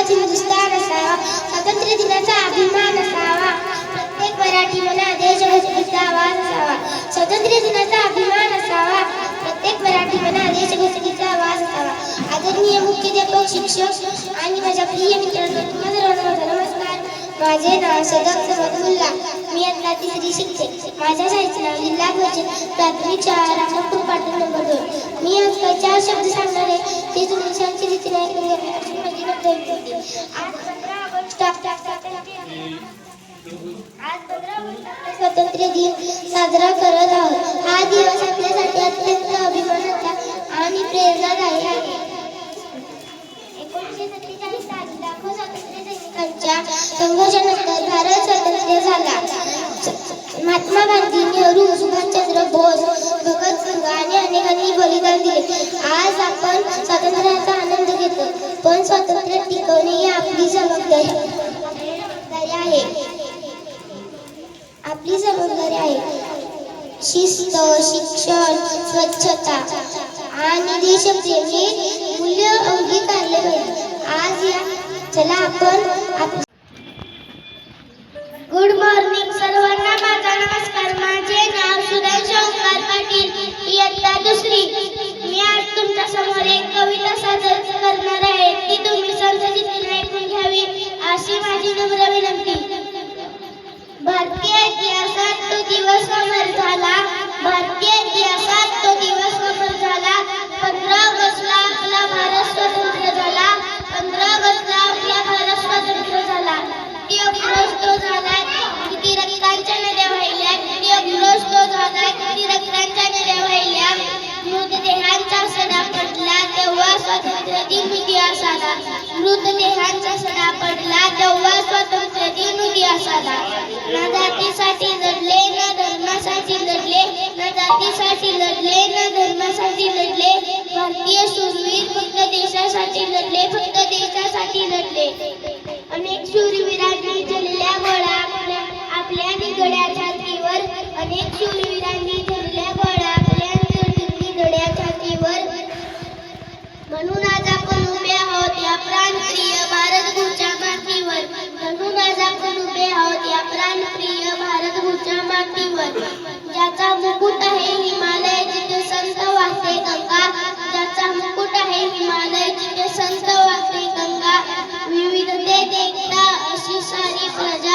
आझाद हिंदुस्थान असावा, स्वातंत्र्य दिनाचा अभिमान असावा, प्रत्येक मराठी मना देशभक्तीचा वास असावा, स्वातंत्र्य दिनाचा अभिमान असावा, प्रत्येक मराठी मना देशभक्तीचा वास असावा. आदरणीय मुख्याध्यापक, शिक्षक आणि माझ्या प्रिय मित्रांनो, तुम्हा सर्वांना माझा नमस्कार. माझे नाव सदक समदुल्ला, मी इयत्ता 3री शिकते. माझ्या शाळेचे नाव जिल्हा परिषद प्राथमिक शाळा रामपूर पाटण नंबर 2. मी आज काही 4 शब्द सांगणार आहे, ते तुम्ही शांत रीतीने ऐकून घ्या अशी माझी विनंती होती. आज 15 ऑगस्ट आपला स्वातंत्र्य दिन साजरा करत आहोत. हा दिवस आपल्यासाठी अत्यंत अभिमानाचा आणि प्रेरणादायी आहे. 1947 साली लाखो स्वातंत्र्य सैनिकांच्या संघर्षानंतर भारत स्वतंत्र झाला. महात्मा गांधी, नेहरू, सुभाषचंद्र बोस, भगतसिंग आणि अनेकांनी बलिदान दिले. आज आपण स्वातंत्र्याचा आनंद घेतो, पण स्वातंत्र्य टिकवणे ही आपली जबाबदारी आहे. आपली जबाबदारी आहे. शिस्त, शिक्षण, स्वच्छता आणि देशप्रेम हे मूल्य अंगीकारले पाहिजे. आज चला आपण गुड मॉर्निंग सर्वांना. माझा नमस्कार. माझे नाव सुधांशु ओंकार पाटील, इयत्ता 2री. मी आज तुमच्या समोर एक कविता सादर करणार आहे, ती तुम्ही शांततेने ऐकून घ्यावी अशी माझी नम्र विनंती. भारतीय इतिहासात तो दिवस अमर झाला, भारतीय इतिहासात तो दिवस अमर झाला. 15 ऑगस्टला आपला भारत स्वतंत्र झाला, 15 ऑगस्टला आपला भारत स्वतंत्र झाला. किती अक्रोश तो झाला, किती रक्तांच्या नद्या वाहिल्या, किती अक्रोश तो झाला, किती रक्तांच्या नद्या वाहिल्या. मृतदेहांचा सडा पडला तेव्हा स्वातंत्र्य दिन उदयास आला, मृतदेहांचा सडा पडला तेव्हा स्वातंत्र्य दिन उदयास आला. ना जातीसाठी लढले, ना धर्मासाठी लढले, ना जातीसाठी लढले, ना धर्मासाठी लढले. भारतीय शूरवीर फक्त देशासाठी लढले, फक्त देशासाठी लढले. अनेक शूरवीरांनी झेलल्या गोळ्या आपल्या निगड्या छातीवर, अनेक शूरवीरांनी झेलल्या गोळ्या आपल्या निगड्या छातीवर. म्हणून आज आपण उभे आहोत या प्राणप्रिय भारतभूमीच्या मातीवर, म्हणून आज आपण उभे आहोत या प्राणप्रिय भारतभूमीच्या मातीवर. ज्याचा मुकुट आहे हिमालय, जिथे संत वाहते गंगा, ज्याचा मुकुट आहे हिमालय, जिथे संत वाहते गंगा. विविधतेत एकता अशी सारी प्रजा